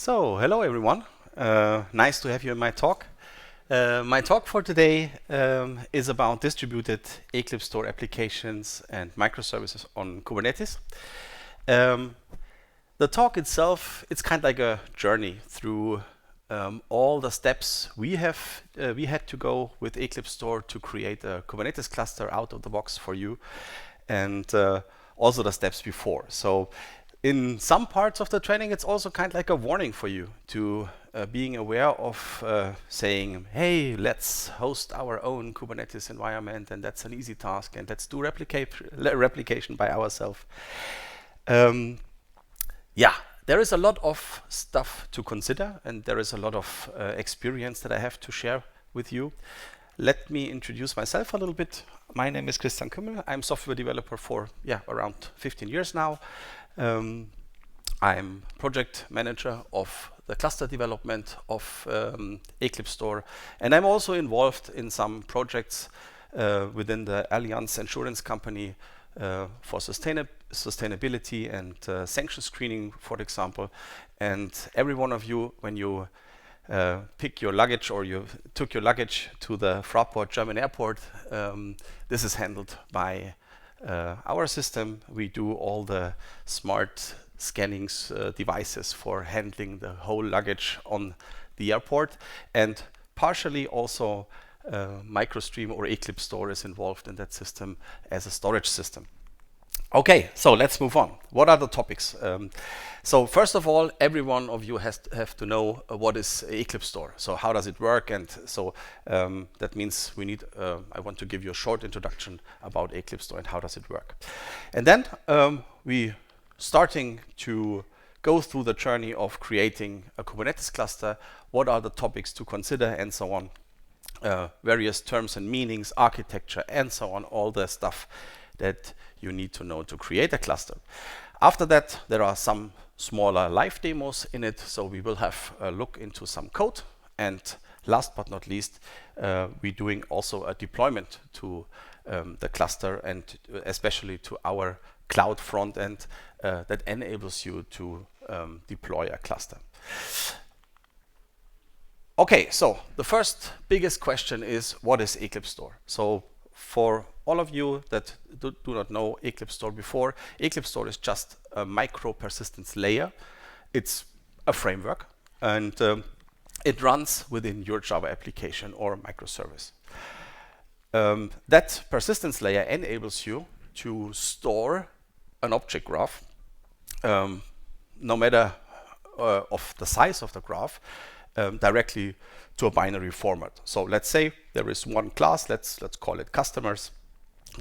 So, hello everyone. Nice to have you in my talk. My talk for today is about distributed EclipseStore applications and microservices on Kubernetes. The talk itself, it's kind of like a journey through all the steps we had to go with EclipseStore to create a Kubernetes cluster out of the box for you, and also the steps before. So in some parts of the training, it's also kind of like a warning for you to being aware of saying, hey, let's host our own Kubernetes environment, and that's an easy task, and let's do replication by ourselves. Yeah, there is a lot of stuff to consider, and there is a lot of experience that I have to share with you. Let me introduce myself a little bit. My name is Kuemmel. I'm software developer for around 15 years now. I'm project manager of the cluster development of EclipseStore, and I'm also involved in some projects within the Allianz insurance company for sustainability and sanction screening, for example. And every one of you, when you pick your luggage or you took your luggage to the Fraport German airport, this is handled by our system. We do all the smart scanning devices for handling the whole luggage on the airport, and partially also MicroStream or EclipseStore is involved in that system as a storage system. Okay, so let's move on. What are the topics? So first of all, every one of you have to know what is EclipseStore. So how does it work? And so that means we need, I want to give you a short introduction about EclipseStore and how does it work. And then we starting to go through the journey of creating a Kubernetes cluster. What are the topics to consider and so on. Various terms and meanings, architecture and so on, all the stuff that you need to know to create a cluster. After that, there are some smaller live demos in it, so we will have a look into some code. And last but not least, we're doing also a deployment to the cluster, and especially to our cloud front end that enables you to deploy a cluster. Okay, so the first biggest question is, what is EclipseStore? So for all of you that do not know EclipseStore before, EclipseStore is just a micro persistence layer. It's a framework, and it runs within your Java application or microservice. That persistence layer enables you to store an object graph, no matter of the size of the graph, directly to a binary format. So let's say there is one class, let's call it customers.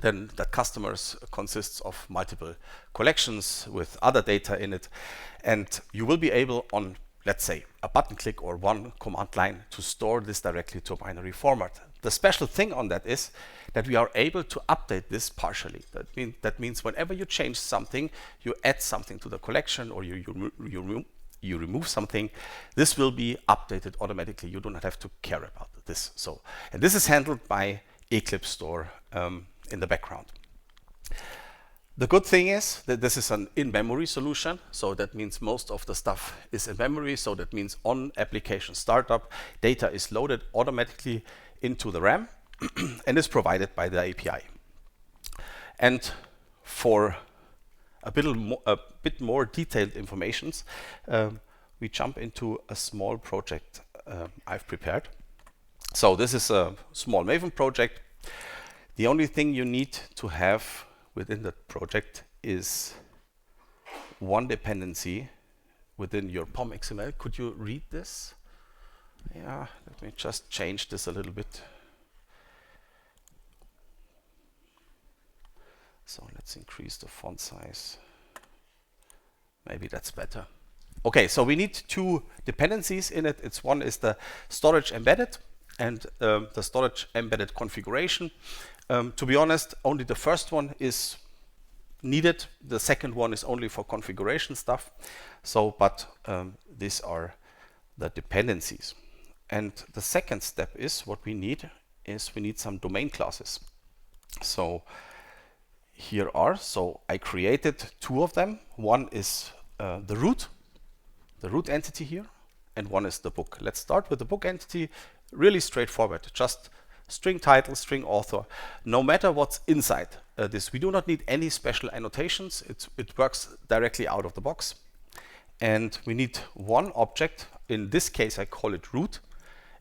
Then that customers consists of multiple collections with other data in it, and you will be able on, let's say, a button click or one command line to store this directly to a binary format. The special thing on that is that we are able to update this partially. That means whenever you change something, you add something to the collection, or you remove something, this will be updated automatically. You do not have to care about this. So, and this is handled by EclipseStore in the background. The good thing is that this is an in-memory solution, so that means most of the stuff is in memory. So that means on application startup, data is loaded automatically into the RAM and is provided by the API. And for a bit more detailed information, we jump into a small project I've prepared. So this is a small Maven project. The only thing you need to have within that project is one dependency within your POM XML. Could you read this? Yeah, let me just change this a little bit. So let's increase the font size. Maybe that's better. Okay, so we need two dependencies in it. One is the storage embedded and the storage embedded configuration. To be honest, only the first one is needed. The second one is only for configuration stuff. So, but these are the dependencies. And the second step is what we need some domain classes. So here are, so I created two of them. One is the root entity here, and one is the book. Let's start with the book entity. Really straightforward, just string title, string author. No matter what's inside this, we do not need any special annotations. It works directly out of the box. And we need one object. In this case, I call it root.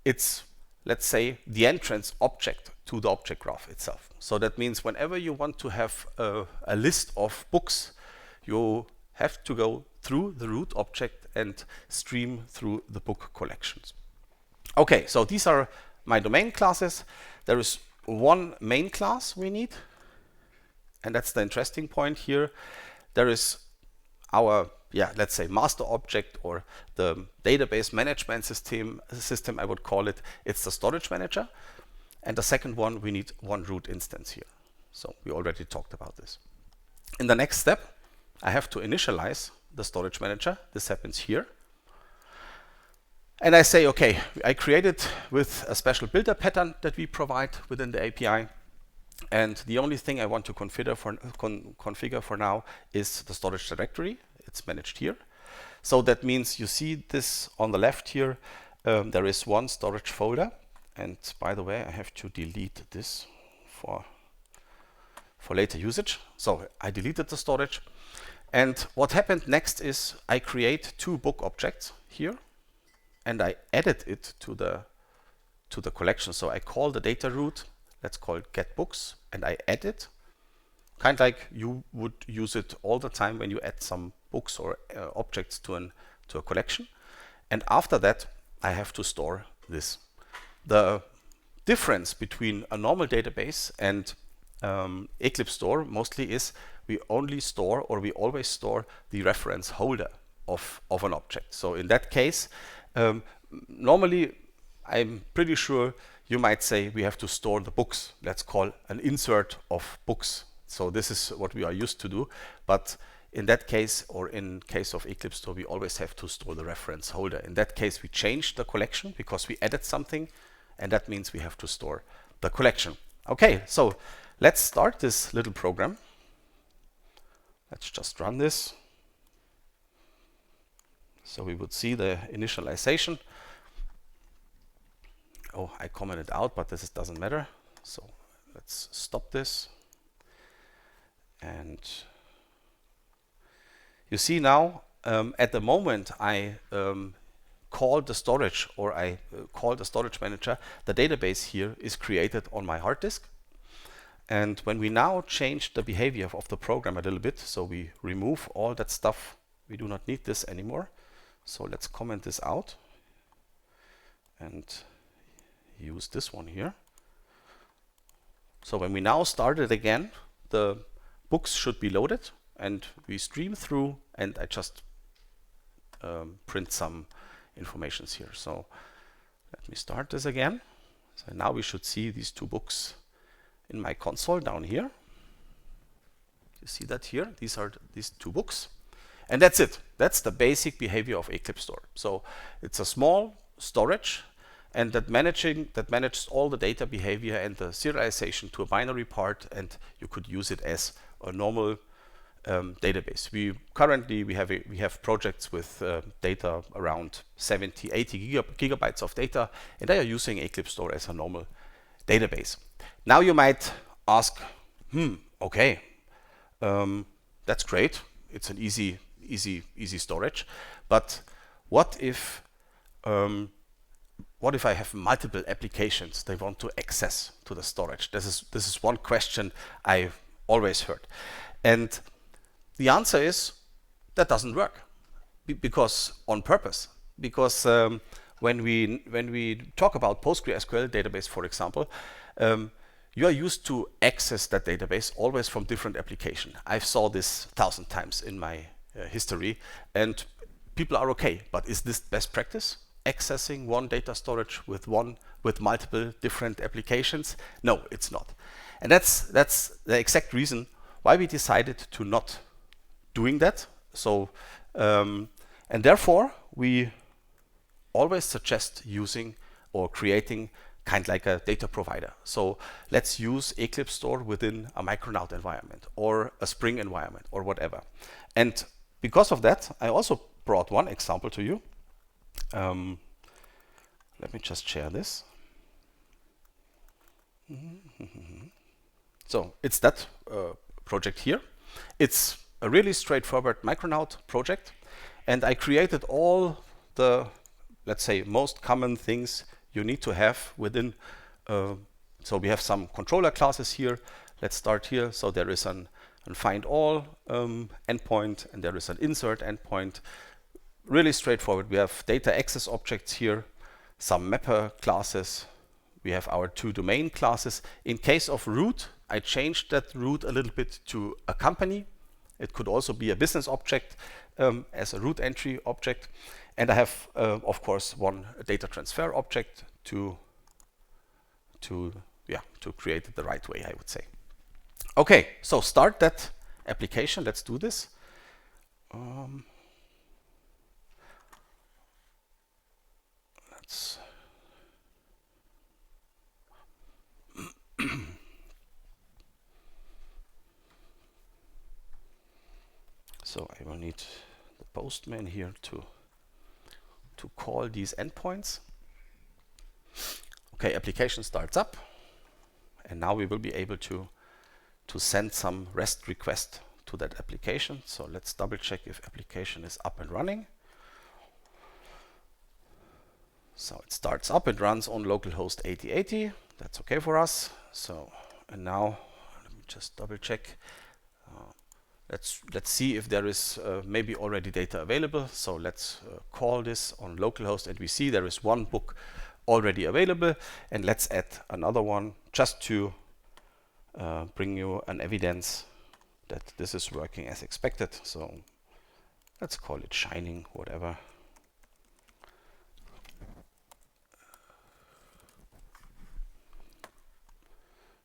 It's, let's say, the entrance object to the object graph itself. So that means whenever you want to have a list of books, you have to go through the root object and stream through the book collections. Okay, so these are my domain classes. There is one main class we need, and that's the interesting point here. There is our, let's say, master object, or the database management system, I would call it. It's the storage manager. And the second one, we need one root instance here. So we already talked about this. In the next step, I have to initialize the storage manager. This happens here. And I say, okay, I created with a special builder pattern that we provide within the API. And the only thing I want to configure for now is the storage directory. It's managed here. So that means you see this on the left here. There is one storage folder. And by the way, I have to delete this for later usage. So I deleted the storage. And what happened next is I create two book objects here, and I added it to the collection. So I call the data root, let's call it get books, and I add it, kind of like you would use it all the time when you add some books or objects to a collection. And after that, I have to store this. The difference between a normal database and EclipseStore mostly is we only store, or we always store, the reference holder of an object. So in that case, normally I'm pretty sure you might say we have to store the books. Let's call an insert of books. So this is what we are used to do. But in that case, or in case of EclipseStore, we always have to store the reference holder. In that case, we changed the collection because we added something, and that means we have to store the collection. Okay, so let's start this little program. Let's just run this. So we would see the initialization. Oh, I commented out, but this doesn't matter. So let's stop this. And you see now, at the moment I call the storage, or I call the storage manager, the database here is created on my hard disk. And when we now change the behavior of the program a little bit, so we remove all that stuff, we do not need this anymore. So let's comment this out and use this one here. So when we now start it again, the books should be loaded, and we stream through, and I just print some informations here. So let me start this again. So now we should see these two books in my console down here. You see that here? These are these two books. And that's it. That's the basic behavior of EclipseStore. So it's a small storage, and that manages all the data behavior and the serialization to a binary part, and you could use it as a normal database. We have projects with data around 70, 80 gigabytes of data, and they are using EclipseStore as a normal database. Now you might ask, okay, that's great. It's an easy storage, but what if I have multiple applications they want to access to the storage? This is one question I've always heard, and the answer is that doesn't work, because on purpose. Because when we talk about PostgreSQL database, for example, you are used to access that database always from different application. I've saw this 1,000 times in my history, and people are okay. But is this best practice? Accessing one data storage with multiple different applications? No, it's not. And that's the exact reason why we decided to not doing that. So and therefore we always suggest using or creating kind of like a data provider. So let's use EclipseStore within a Micronaut environment or a Spring environment or whatever. And because of that, I also brought one example to you. Let me just share this. So it's that project here. It's a really straightforward Micronaut project, and I created all the, let's say, most common things you need to have within. So we have some controller classes here. Let's start here. So there is an find all endpoint, and there is an insert endpoint. Really straightforward. We have data access objects here, some mapper classes. We have our two domain classes. In case of root, I changed that root a little bit to a company. It could also be a business object as a root entry object. And I have, of course, one data transfer object to create it the right way, I would say. Okay, so start that application. Let's do this. So I will need the postman here to call these endpoints. Okay, application starts up, and now we will be able to send some REST request to that application. So let's double check if application is up and running. So it starts up, it runs on localhost 8080. That's okay for us. So, and now let me just double check. Let's see if there is maybe already data available. So let's call this on localhost, and we see there is one book already available. And let's add another one just to bring you an evidence that this is working as expected. So let's call it shining, whatever.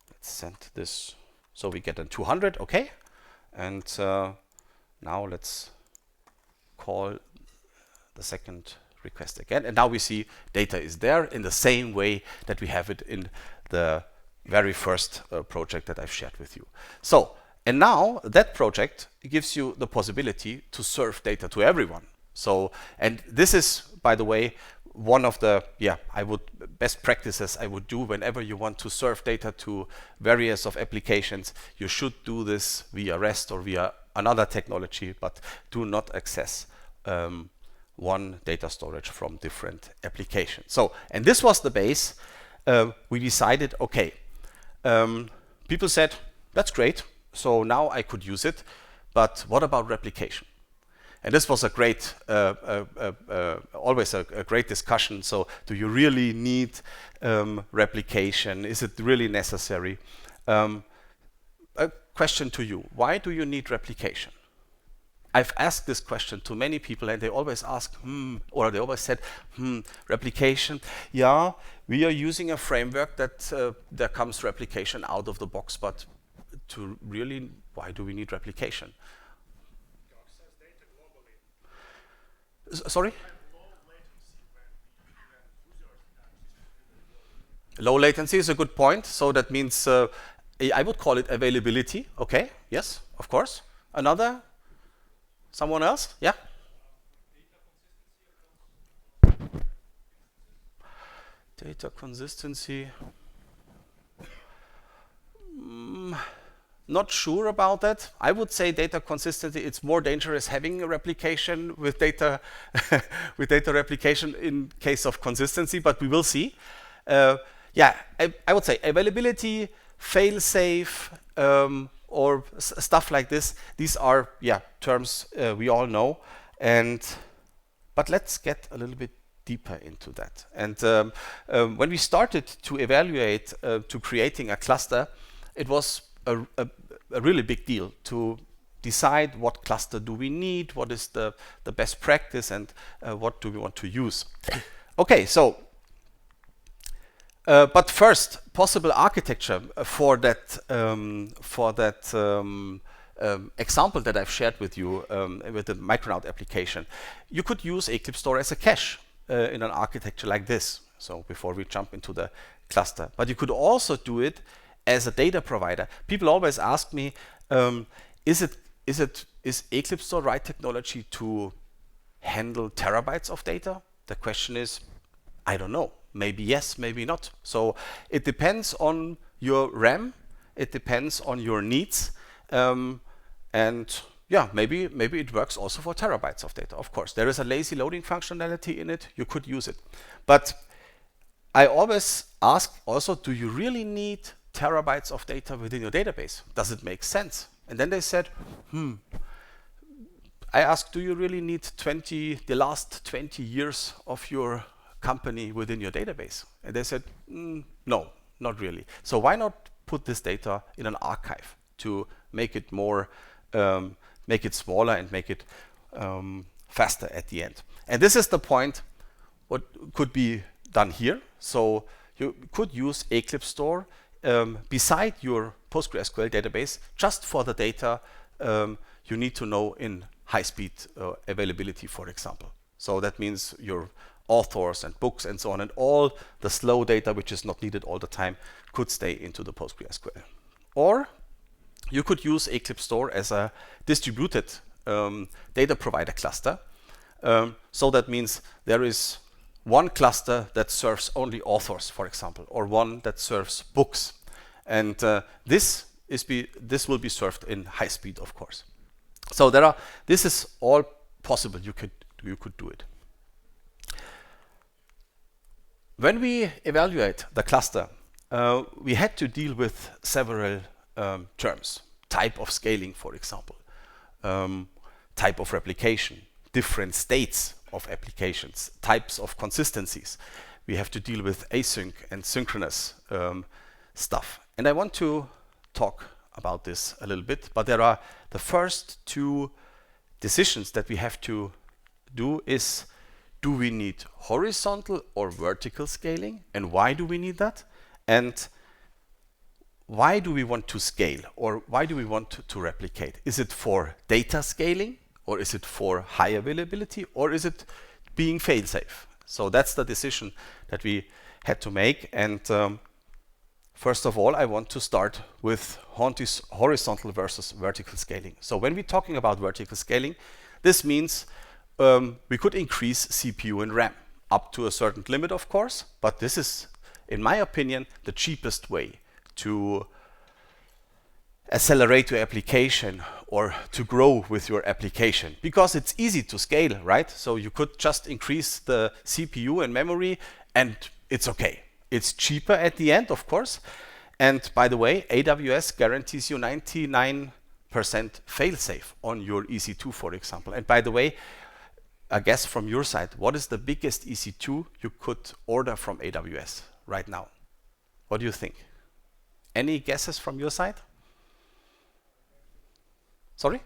Let's send this. So we get a 200, okay. And now let's call the second request again. And now we see data is there in the same way that we have it in the very first project that I've shared with you. So, and now that project gives you the possibility to serve data to everyone. So, and this is, by the way, one of the best practices I would do whenever you want to serve data to various of applications. You should do this via REST or via another technology, but do not access one data storage from different applications. So, and this was the base. We decided, okay, people said, that's great. So now I could use it, but what about replication? And this was a great, always a great discussion. So do you really need replication? Is it really necessary? A question to you, why do you need replication? I've asked this question to many people, and they always ask, or they always said, replication. Yeah, we are using a framework that there comes replication out of the box, but to really, why do we need replication? Sorry? Low latency is a good point. So that means I would call it availability. Okay, yes, of course. Another? Someone else? Yeah? Data consistency. Not sure about that. I would say data consistency, it's more dangerous having a replication with data with data replication in case of consistency, but we will see. I would say availability, fail-safe, or stuff like this. These are terms we all know, but let's get a little bit deeper into that. And when we started to evaluate to creating a cluster, it was a really big deal to decide what cluster do we need, what is the best practice, and what do we want to use. Okay, so but first, possible architecture for that example that I've shared with you with the Micronaut application. You could use EclipseStore as a cache in an architecture like this. So before we jump into the cluster, but you could also do it as a data provider. People always ask me, is EclipseStore right technology to handle terabytes of data? The question is, I don't know. Maybe yes, maybe not. So it depends on your RAM. It depends on your needs. And yeah, maybe it works also for terabytes of data. Of course, there is a lazy loading functionality in it. You could use it. But I always ask also, do you really need terabytes of data within your database? Does it make sense? And then they said, I asked, do you really need the last 20 years of your company within your database? And they said, no, not really. So why not put this data in an archive to make it more, make it smaller and make it faster at the end? And this is the point what could be done here. So you could use EclipseStore beside your PostgreSQL database just for the data you need to know in high-speed availability, for example. So that means your authors and books and so on, and all the slow data which is not needed all the time could stay into the PostgreSQL. Or you could use EclipseStore as a distributed data provider cluster. So that means there is one cluster that serves only authors, for example, or one that serves books. And this will be served in high speed, of course. So this is all possible. You could do it. When we evaluate the cluster, we had to deal with several terms. Type of scaling, for example, type of replication, different states of applications, types of consistencies. We have to deal with async and synchronous stuff. And I want to talk about this a little bit, but there are the first two decisions that we have to do is, do we need horizontal or vertical scaling? And why do we need that? And why do we want to scale, or why do we want to replicate? Is it for data scaling, or is it for high availability, or is it being fail-safe? So that's the decision that we had to make. And first of all, I want to start with horizontal versus vertical scaling. So when we're talking about vertical scaling, this means we could increase CPU and RAM up to a certain limit, of course, but this is, in my opinion, the cheapest way to accelerate your application or to grow with your application, because it's easy to scale, right? So you could just increase the CPU and memory and it's okay. It's cheaper at the end, of course. And by the way, AWS guarantees you 99% fail-safe on your EC2, for example. And by the way, I guess from your side, what is the biggest EC2 you could order from AWS right now? What do you think? Any guesses from your side? Sorry?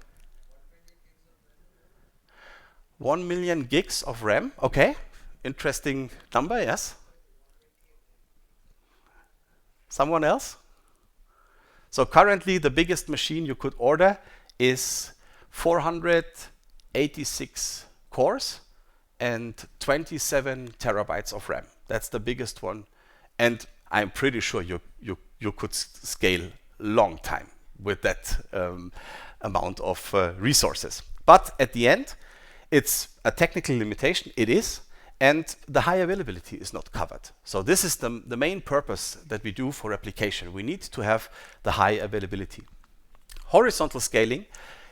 1 million gigs of RAM. Okay, interesting number, yes. Someone else? So currently the biggest machine you could order is 486 cores and 27 terabytes of RAM. That's the biggest one. And I'm pretty sure you could scale long time with that amount of resources. But at the end, it's a technical limitation. It is. And the high availability is not covered. So this is the main purpose that we do for replication. We need to have the high availability. Horizontal scaling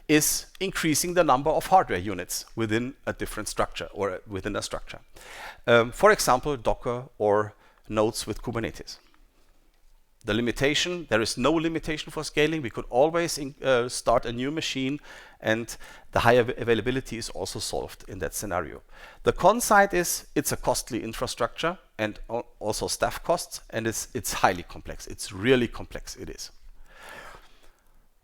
is increasing the number of hardware units within a different structure or within a structure. For example, Docker or nodes with Kubernetes. The limitation, there is no limitation for scaling. We could always start a new machine, and the high availability is also solved in that scenario. The con side is it's a costly infrastructure and also staff costs, and it's highly complex. It's really complex, it is.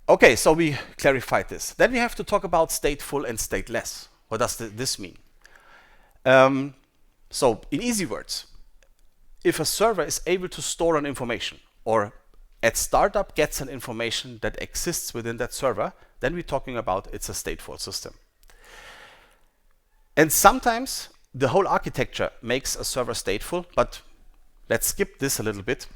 Okay, so we clarified this. Then we have to talk about stateful and stateless. What does this mean? So in easy words, if a server is able to store an information, or at startup gets an information that exists within that server, then we're talking about it's a stateful system. And sometimes the whole architecture makes a server stateful, but let's skip this a little bit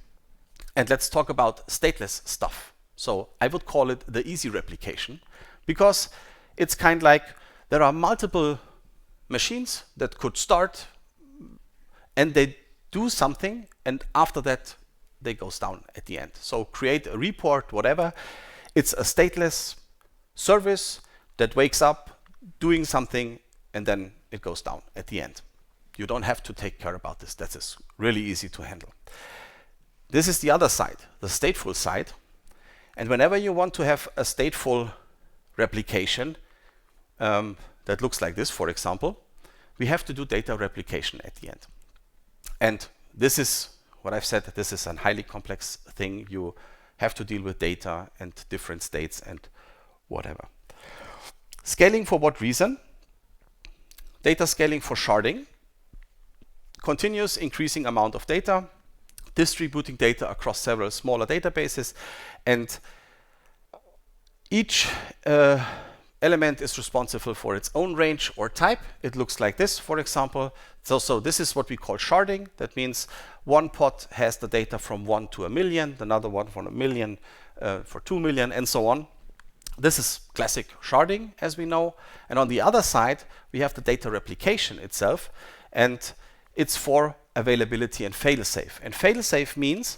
and let's talk about stateless stuff. So I would call it the easy replication, because it's kind of like there are multiple machines that could start and they do something, and after that, they goes down at the end. So create a report, whatever. It's a stateless service that wakes up, doing something, and then it goes down at the end. You don't have to take care about this. That is really easy to handle. This is the other side, the stateful side. And whenever you want to have a stateful replication that looks like this, for example, we have to do data replication at the end. And this is what I've said, this is a highly complex thing. You have to deal with data and different states and whatever. Scaling for what reason? Data scaling for sharding. Continuous increasing amount of data, distributing data across several smaller databases, and each element is responsible for its own range or type. It looks like this, for example. So this is what we call sharding. That means one pod has the data from 1 to 1 million, another one from 1 million for 2 million, and so on. This is classic sharding, as we know. And on the other side, we have the data replication itself, and it's for availability and fail-safe. And fail-safe means,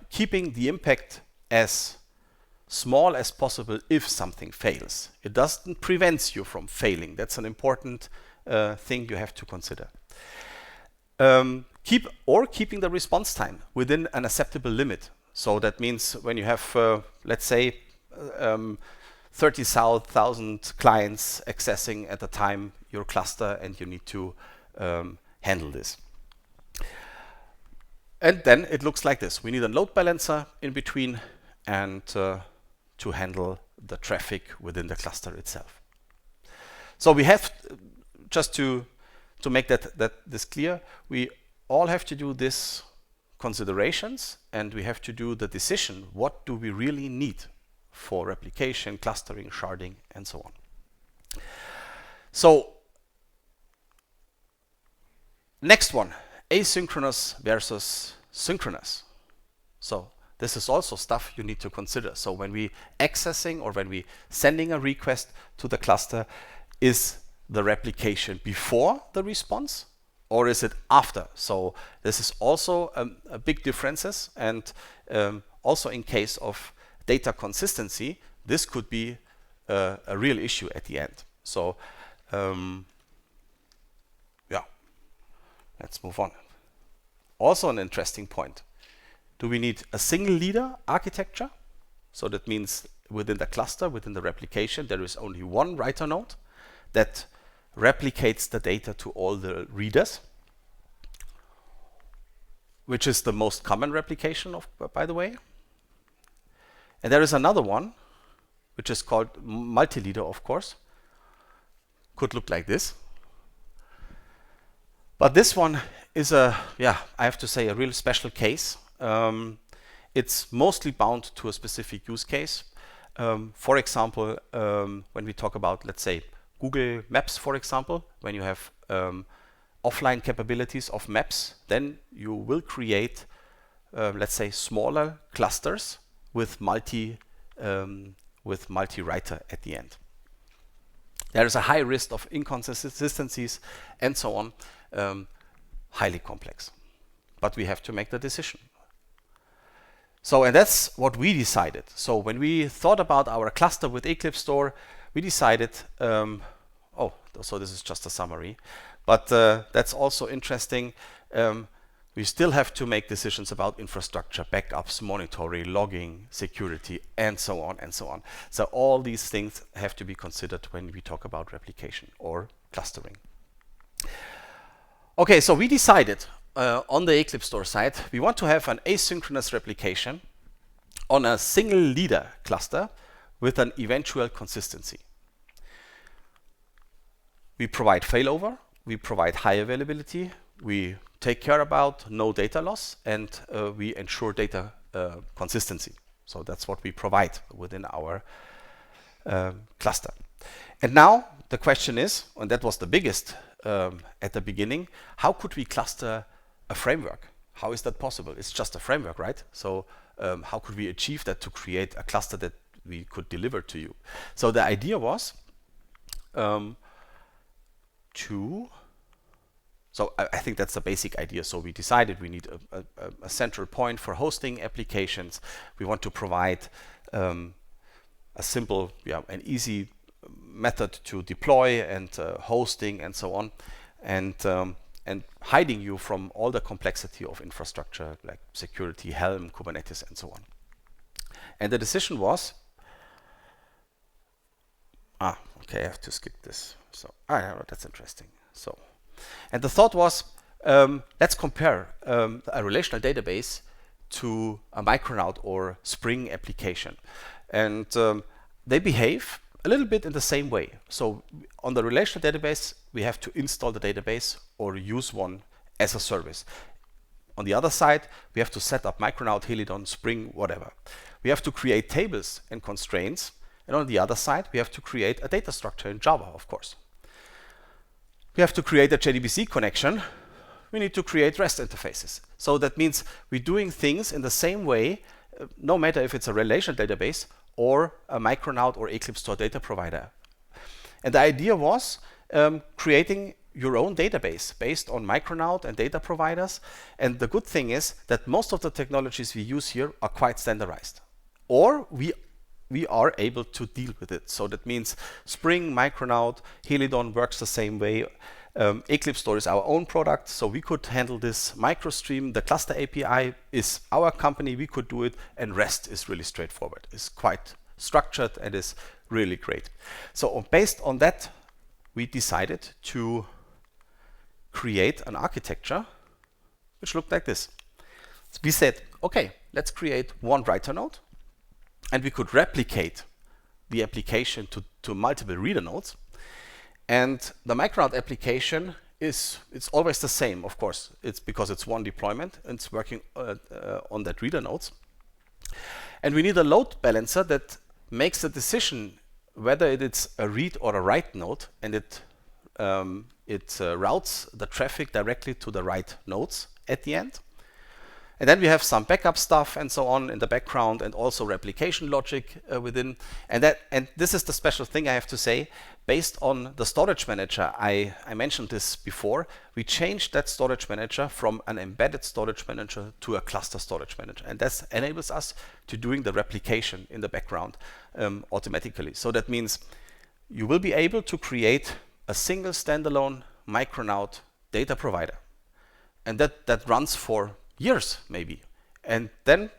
keeping the impact as small as possible if something fails. It doesn't prevent you from failing. That's an important thing you have to consider. Keeping the response time within an acceptable limit. So that means when you have, let's say, 30,000 clients accessing at a time your cluster, and you need to handle this. And then it looks like this. We need a load balancer in between and to handle the traffic within the cluster itself. So we have, just to make this clear, we all have to do this considerations, and we have to do the decision, what do we really need for replication, clustering, sharding, and so on. So next one, asynchronous versus synchronous. So this is also stuff you need to consider. So when we accessing or when we sending a request to the cluster, is the replication before the response or is it after? So this is also a big differences, and also in case of data consistency, this could be a real issue at the end. So let's move on. Also an interesting point. Do we need a single leader architecture? So that means within the cluster, within the replication, there is only one writer node that replicates the data to all the readers, which is the most common replication, by the way. And there is another one, which is called multi-leader, of course. Could look like this. But this one is I have to say, a real special case. It's mostly bound to a specific use case. For example, when we talk about, let's say, Google Maps, for example, when you have offline capabilities of maps, then you will create, let's say, smaller clusters with multi-writer at the end. There is a high risk of inconsistencies and so on. Highly complex, but we have to make the decision. So, and that's what we decided. So when we thought about our cluster with EclipseStore, we decided, so this is just a summary, but that's also interesting. We still have to make decisions about infrastructure, backups, monitoring, logging, security, and so on and so on. So all these things have to be considered when we talk about replication or clustering. Okay, so we decided on the EclipseStore side, we want to have an asynchronous replication on a single leader cluster with an eventual consistency. We provide failover, we provide high availability, we take care about no data loss, and we ensure data consistency. So that's what we provide within our cluster. And now the question is, and that was the biggest at the beginning, how could we cluster a framework? How is that possible? It's just a framework, right? So how could we achieve that to create a cluster that we could deliver to you? So the idea was So I think that's the basic idea. So we decided we need a central point for hosting applications. We want to provide a simple, an easy method to deploy and hosting and so on, and hiding you from all the complexity of infrastructure like security, HELM, Kubernetes, and so on. And the decision was, okay, I have to skip this. So, that's interesting. So, and the thought was, let's compare a relational database to a Micronaut or Spring application. And they behave a little bit in the same way. So on the relational database, we have to install the database or use one as a service. On the other side, we have to set up Micronaut, Helidon, Spring, whatever. We have to create tables and constraints. And on the other side, we have to create a data structure in Java, of course. We have to create a JDBC connection. We need to create REST interfaces. So that means we're doing things in the same way, no matter if it's a relational database or a Micronaut or EclipseStore data provider. And the idea was creating your own database based on Micronaut and data providers. And the good thing is that most of the technologies we use here are quite standardized. Or we are able to deal with it. So that means Spring, Micronaut, Helidon works the same way. EclipseStore is our own product, so we could handle this. MicroStream, the cluster API, is our company. We could do it, and REST is really straightforward. It's quite structured and is really great. So based on that, we decided to create an architecture which looked like this. So we said, okay, let's create one writer node, and we could replicate the application to multiple reader nodes. And the Micronaut application it's always the same, of course. It's because it's one deployment and it's working on that reader nodes. And we need a load balancer that makes a decision whether it's a read or a write node, and it routes the traffic directly to the right nodes at the end. And then we have some backup stuff and so on in the background, and also replication logic within. And this is the special thing I have to say. Based on the storage manager, I mentioned this before, we changed that storage manager from an embedded storage manager to a cluster storage manager. And that enables us to doing the replication in the background automatically. So that means you will be able to create a single standalone Micronaut data provider. And that runs for years maybe. And then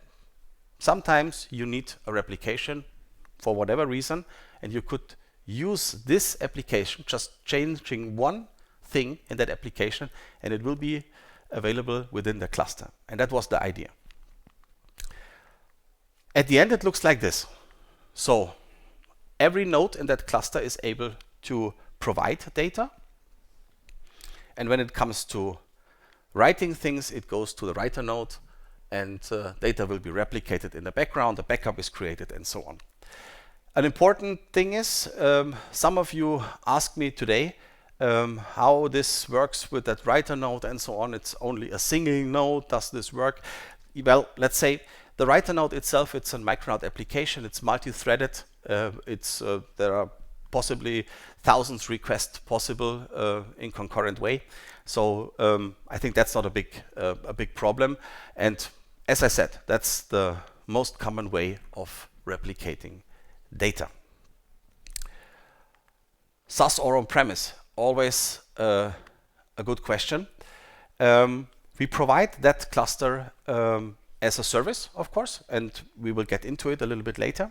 sometimes you need a replication for whatever reason, and you could use this application, just changing one thing in that application, and it will be available within the cluster. And that was the idea. At the end, it looks like this. So every node in that cluster is able to provide data. And when it comes to writing things, it goes to the writer node, and data will be replicated in the background, the backup is created, and so on. An important thing is, some of you asked me today how this works with that writer node and so on. It's only a single node. Does this work? Well, let's say the writer node itself, it's a Micronaut application. It's multi-threaded. There are possibly thousands requests possible in concurrent way. So I think that's not a big problem. And as I said, that's the most common way of replicating data. SaaS or on-premise, always a good question. We provide that cluster as a service, of course, and we will get into it a little bit later.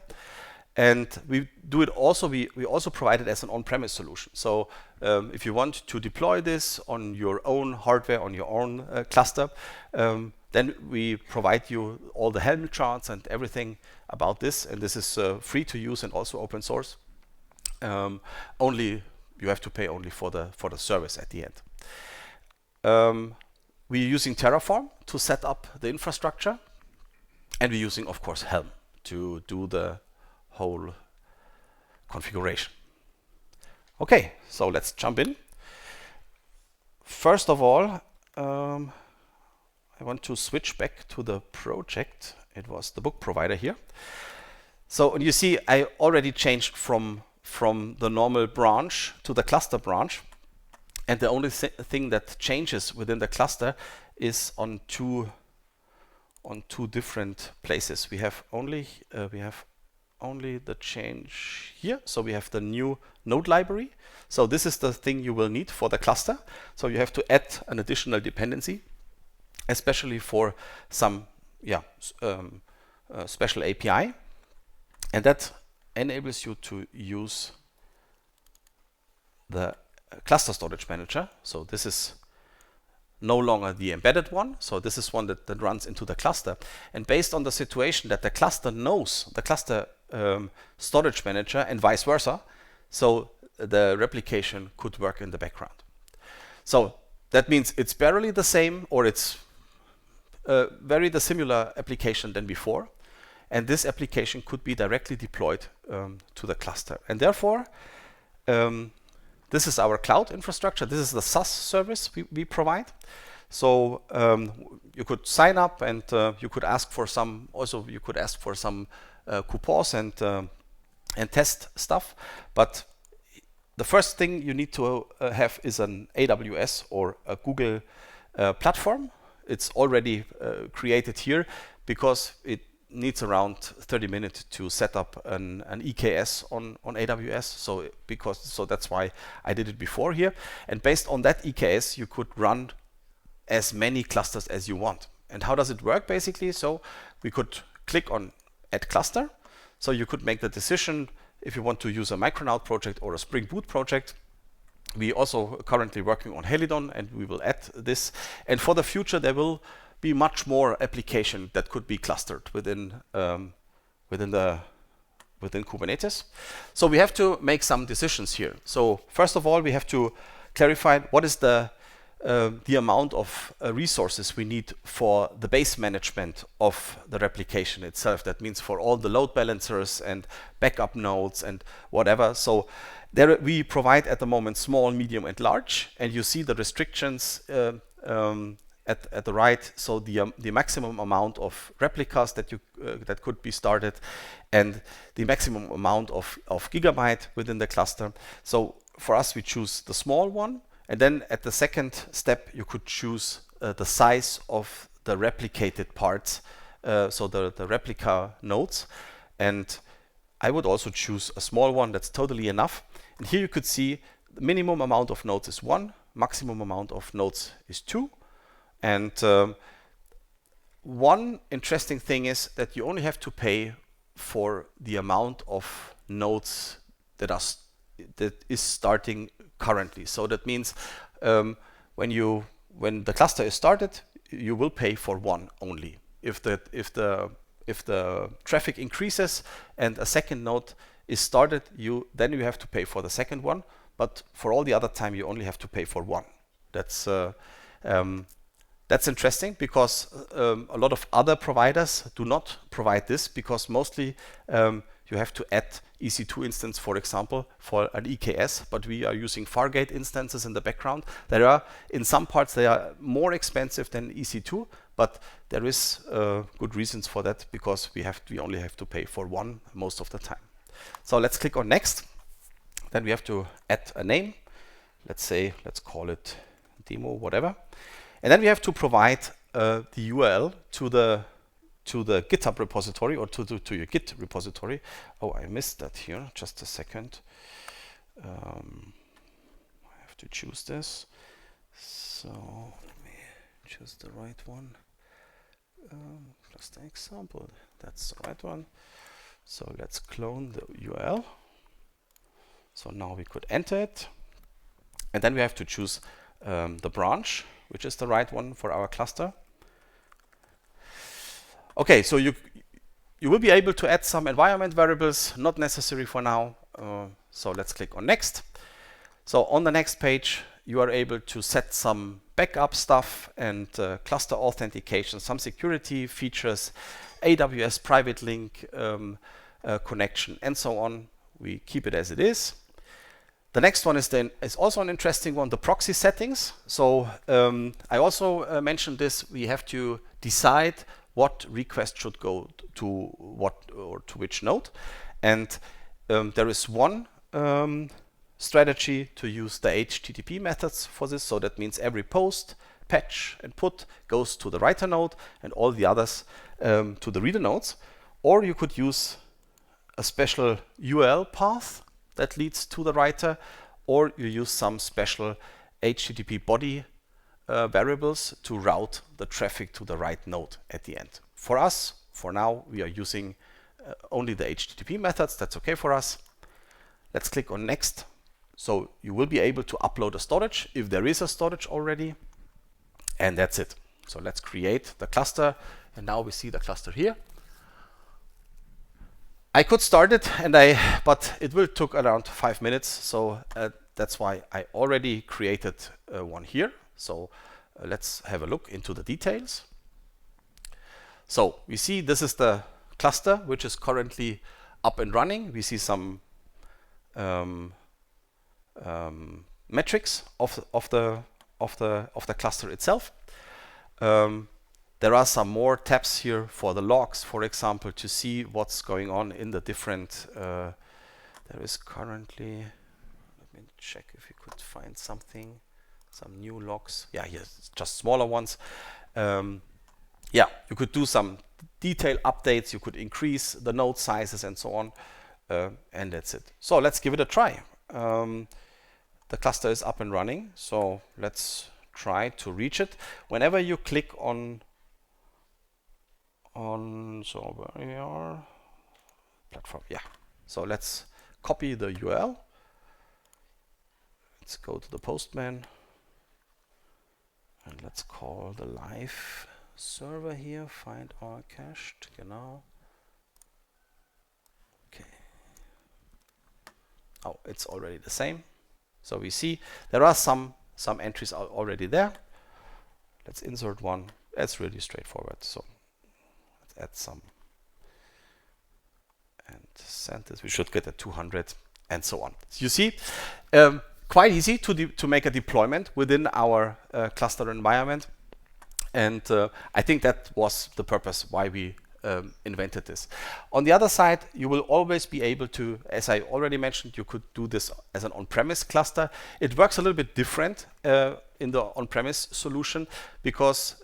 And we do it also, we also provide it as an on-premise solution. So if you want to deploy this on your own hardware, on your own cluster, then we provide you all the HELM charts and everything about this. And this is free to use and also open source. Only you have to pay only for the service at the end. We're using Terraform to set up the infrastructure, and we're using, of course, HELM to do the whole configuration. Okay, so let's jump in. First of all, I want to switch back to the project. It was the book provider here. So you see, I already changed from the normal branch to the cluster branch. And the only thing that changes within the cluster is on two different places. We have only the change here. So we have the new node library. So this is the thing you will need for the cluster. So you have to add an additional dependency, especially for some special API. And that enables you to use the cluster storage manager. So this is no longer the embedded one. So this is one that runs into the cluster. And based on the situation that the cluster knows the cluster storage manager and vice versa, so the replication could work in the background. So that means it's barely the same, or it's very the similar application than before. And this application could be directly deployed to the cluster. And therefore, this is our cloud infrastructure. This is the SaaS service we provide. So you could sign up, and you could ask for some. Also, you could ask for some coupons and test stuff. But the first thing you need to have is an AWS or a Google platform. It's already created here because it needs around 30 minutes to set up an EKS on AWS. So that's why I did it before here. And based on that EKS, you could run as many clusters as you want. And how does it work basically? So we could click on Add Cluster. So you could make the decision if you want to use a Micronaut project or a Spring Boot project. We also currently working on Helidon, and we will add this. And for the future, there will be much more application that could be clustered within Kubernetes. So we have to make some decisions here. So first of all, we have to clarify what is the amount of resources we need for the base management of the replication itself. That means for all the load balancers and backup nodes and whatever. So there we provide at the moment small, medium, and large. And you see the restrictions at the right. So the maximum amount of replicas that could be started, and the maximum amount of gigabyte within the cluster. So for us, we choose the small one. And then at the second step, you could choose the size of the replicated parts, so the replica nodes. And I would also choose a small one. That's totally enough. And here you could see the minimum amount of nodes is 1, maximum amount of nodes is 2. And one interesting thing is that you only have to pay for the amount of nodes that is starting currently. So that means when the cluster is started, you will pay for one only. If the traffic increases and a second node is started, then you have to pay for the second one. But for all the other time, you only have to pay for one. That's interesting because a lot of other providers do not provide this, because mostly you have to add EC2 instance, for example, for an EKS, but we are using Fargate instances in the background. In some parts, they are more expensive than EC2, but there is good reasons for that, because we only have to pay for one most of the time. So let's click on Next. Then we have to add a name. Let's call it demo, whatever. And then we have to provide the URL to the GitHub repository, or to your Git repository. Oh, I missed that here. Just a second. I have to choose this. So let me choose the right one. Cluster example. That's the right one. So let's clone the URL. So now we could enter it. And then we have to choose the branch, which is the right one for our cluster. Okay, so you will be able to add some environment variables, not necessary for now. So let's click on Next. So on the next page, you are able to set some backup stuff and cluster authentication, some security features, AWS private link connection, and so on. We keep it as it is. The next one is also an interesting one, the proxy settings. So I also mentioned this. We have to decide what request should go to what or to which node. And there is one strategy to use the HTTP methods for this. So that means every post, patch, and put goes to the writer node and all the others to the reader nodes. Or you could use a special URL path that leads to the writer, or you use some special HTTP body variables to route the traffic to the right node at the end. For us, for now, we are using only the HTTP methods. That's okay for us. Let's click on next. So you will be able to upload a storage if there is a storage already. And that's it. So let's create the cluster. And now we see the cluster here. I could start it, but it will take around 5 minutes. So that's why I already created one here. So let's have a look into the details. So we see this is the cluster which is currently up and running. We see some metrics of the cluster itself. There are some more tabs here for the logs, for example, to see what's going on in the different. There is currently. Let me check if you could find something. Some new logs. Yeah, here just smaller ones. Yeah, you could do some detail updates. You could increase the node sizes and so on. And that's it. So let's give it a try. The cluster is up and running. So let's try to reach it. Whenever you click on so where we are, platform. Yeah. So let's copy the URL. Let's go to the Postman. And let's call the live server here, find our cached, genau. Okay. Oh, it's already the same. So we see there are some entries are already there. Let's insert one. That's really straightforward. So let's add some and send this. We should get a 200 and so on. So you see, quite easy to make a deployment within our cluster environment. And I think that was the purpose why we invented this. On the other side, you will always be able to, as I already mentioned, you could do this as an on-premise cluster. It works a little bit different in the on-premise solution because,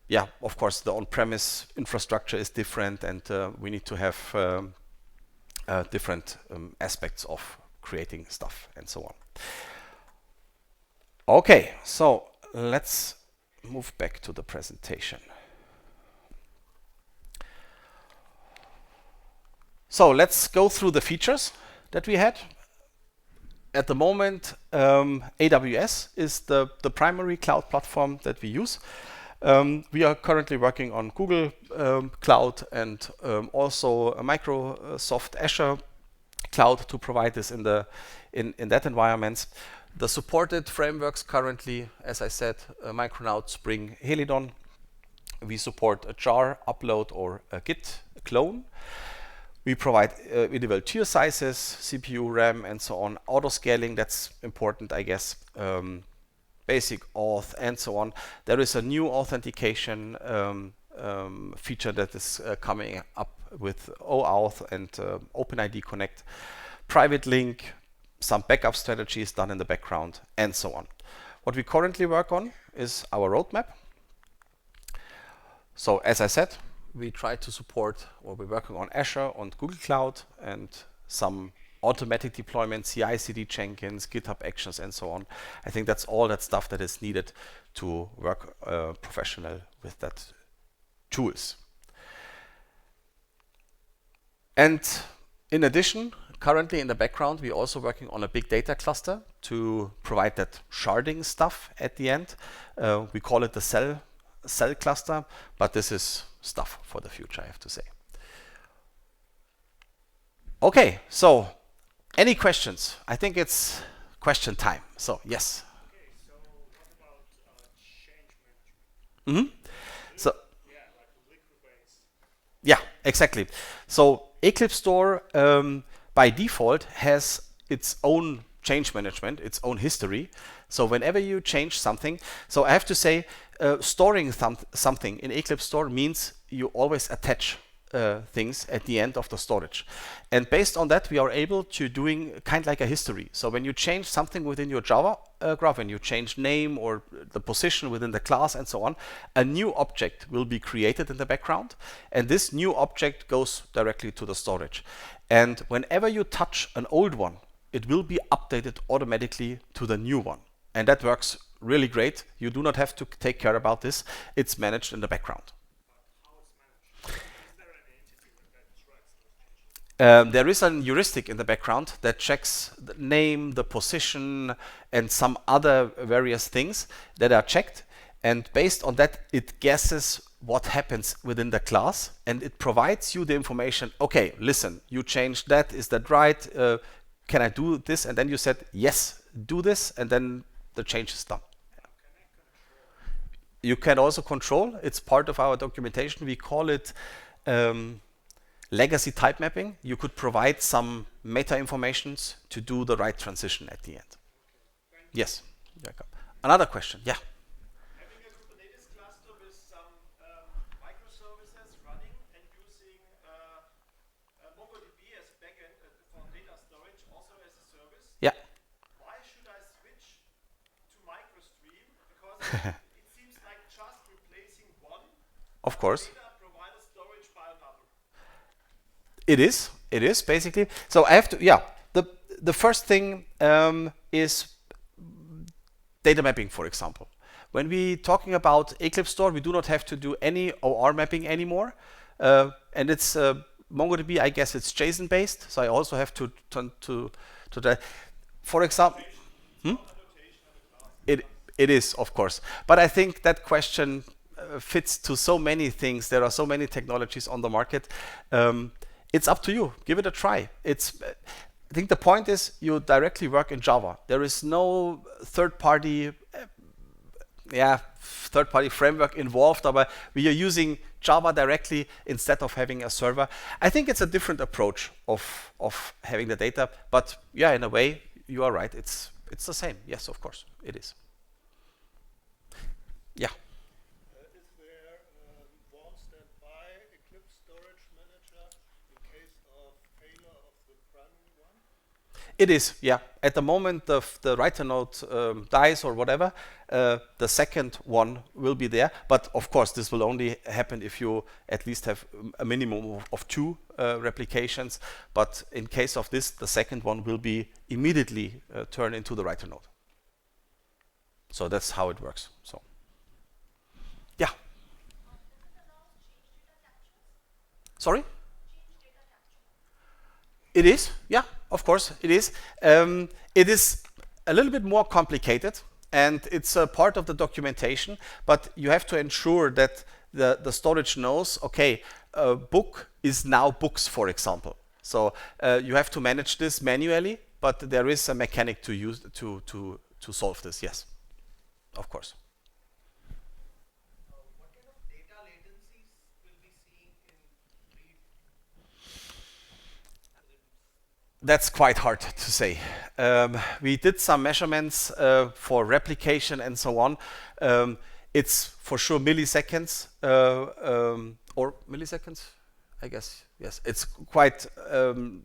yeah, of course, the on-premise infrastructure is different and we need to have different aspects of creating stuff and so on. Okay, so let's move back to the presentation. So let's go through the features that we had. At the moment, AWS is the primary cloud platform that we use. We are currently working on Google Cloud and also a Microsoft Azure Cloud to provide this in that environment. The supported frameworks currently, as I said, Micronaut, Spring, Helidon. We support a jar upload or a Git clone. We provide individual tier sizes, CPU, RAM, and so on. Auto scaling, that's important, I guess. Basic auth and so on. There is a new authentication feature that is coming up with OAuth and OpenID Connect. Private link, some backup strategies done in the background, and so on. What we currently work on is our roadmap. So as I said, we try to support, or we're working on Azure, on Google Cloud, and some automatic deployment, CI/CD Jenkins, GitHub Actions, and so on. I think that's all that stuff that is needed to work professional with that tools. And in addition, currently in the background, we're also working on a big data cluster to provide that sharding stuff at the end. We call it the cell cluster, but this is stuff for the future, I have to say. Okay, so any questions? I think it's question time. So yes. Okay, so what about change management? So Yeah, like liquid-based. yeah, exactly. So EclipseStore by default has its own change management, its own history. So whenever you change something, so I have to say, storing something in EclipseStore means you always attach things at the end of the storage. And based on that, we are able to doing kind of like a history. So when you change something within your Java graph, when you change name or the position within the class and so on, a new object will be created in the background. And this new object goes directly to the storage. And whenever you touch an old one, it will be updated automatically to the new one. And that works really great. You do not have to take care about this. It's managed in the background. There is a heuristic in the background that checks the name, the position, and some other various things that are checked. And based on that, it guesses what happens within the class, and it provides you the information. Okay, listen, you changed that. Is that right? Can I do this? And then you said, yes, do this, and then the change is done. You can also control. It's part of our documentation. We call it legacy type mapping. You could provide some meta informations to do the right transition at the end. Yes. Another question. Yeah. Having a Kubernetes cluster with some microservices running and using MongoDB as backend for data storage, also as a service. Yeah. Why should I switch to MicroStream? Because it seems like just replacing one Of course. data provider storage by another. It is basically. So I have to, yeah. The first thing is data mapping, for example. When we talking about EclipseStore, we do not have to do any OR mapping anymore. And it's MongoDB, I guess it's JSON based. So I also have to turn to that. For example, it is, of course. But I think that question fits to so many things. There are so many technologies on the market. It's up to you. Give it a try. I think the point is you directly work in Java. There is no third-party framework involved, but we are using Java directly instead of having a server. I think it's a different approach of having the data, but yeah, in a way, you are right. It's the same. Yes, of course, it is. Yeah. Is there one standby Eclipse Storage Manager in case of failure of the primary one? It is, yeah. At the moment the writer node dies or whatever, the second one will be there. But of course, this will only happen if you at least have a minimum of 2 replications. But in case of this, the second one will be immediately turned into the writer node. So that's how it works. So, yeah. Sorry? It is, yeah, of course, it is. It is a little bit more complicated, and it's a part of the documentation, but you have to ensure that the storage knows, okay, book is now books, for example. So you have to manage this manually, but there is a mechanic to use to solve this, yes, of course. What kind of data latencies will we see in read? That's quite hard to say. We did some measurements for replication and so on. It's for sure milliseconds or milliseconds, I guess. Yes, it's quite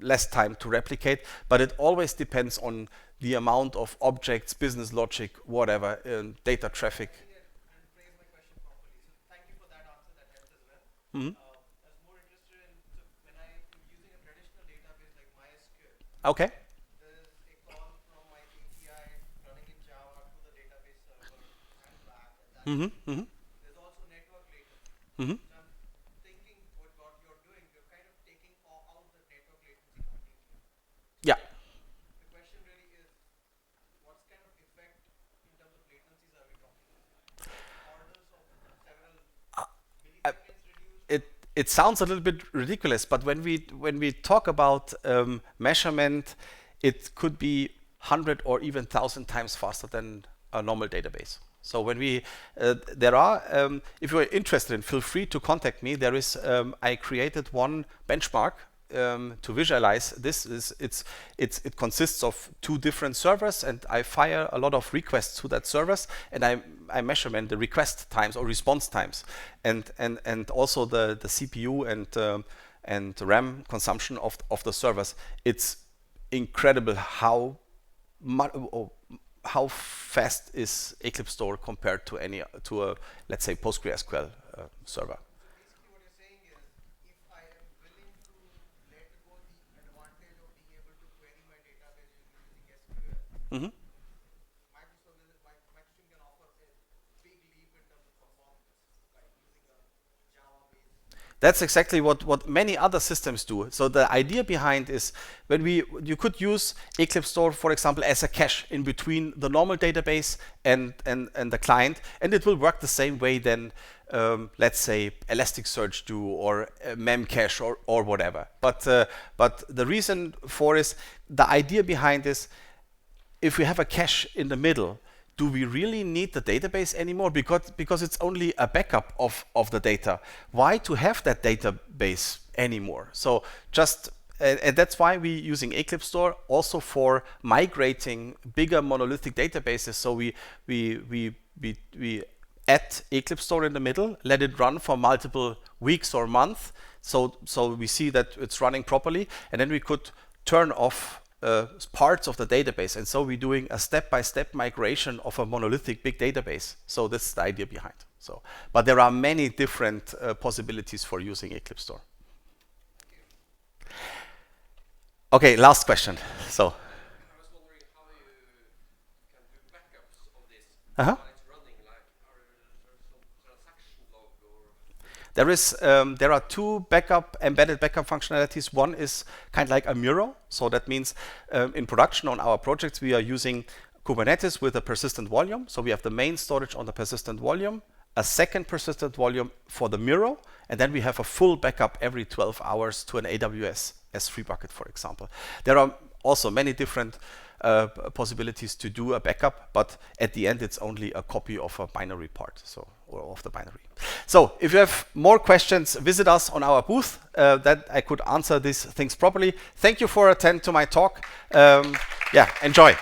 less time to replicate, but it always depends on the amount of objects, business logic, whatever, data traffic. And phrase my question properly. So thank you for that answer. That helps as well. Mhm. I was more interested in when I'm using a traditional database like MySQL. Okay. There's a call from my API running in Java to the database server and back, and that's Mm-hmm. there's also network latency. Mm-hmm. So I'm thinking what you're doing, you're kind of taking out the network latency completely. Yeah. The question really is, what kind of effect in terms of latencies are we talking about? Orders of several milliseconds reduced? It sounds a little bit ridiculous, but when we talk about measurement, it could be 100 or even 1,000 times faster than a normal database. So when we there are, if you're interested, feel free to contact me. There is I created one benchmark to visualize this is it consists of 2 different servers, and I fire a lot of requests to that servers, and I measurement the request times or response times, and also the CPU and RAM consumption of the servers. It's incredible how fast is EclipseStore compared to a, let's say, PostgreSQL server. Basically, what you're saying is, if I am willing to let go the advantage of being able to query my database using SQL, Mm-hmm. MicroStream can offer a big leap in terms of performance, like using a Java-based. That's exactly what many other systems do. So the idea behind is you could use EclipseStore, for example, as a cache in between the normal database and the client, and it will work the same way than, let's say, Elasticsearch do, or MECS or whatever. But the reason for is, the idea behind is, if we have a cache in the middle, do we really need the database anymore? Because it's only a backup of the data. Why to have that database anymore? So and that's why we're using EclipseStore also for migrating bigger monolithic databases. So we add EclipseStore in the middle, let it run for multiple weeks or months, so we see that it's running properly, and then we could turn off parts of the database, and so we're doing a step-by-step migration of a monolithic big database. So that's the idea behind. So, but there are many different possibilities for using EclipseStore. Okay, last question. So, I was wondering how you can do backups of this Uh-huh. while it's running. Like, are there some transaction log or? there are 2 embedded backup functionalities. One is kind of like a mirror. So that means in production on our projects, we are using Kubernetes with a persistent volume. So we have the main storage on the persistent volume, a second persistent volume for the mirror, and then we have a full backup every 12 hours to an AWS S3 bucket, for example. There are also many different possibilities to do a backup, but at the end it's only a copy of a binary part, or of the binary. So if you have more questions, visit us on our booth, that I could answer these things properly. Thank you for attending to my talk. Yeah, enjoy.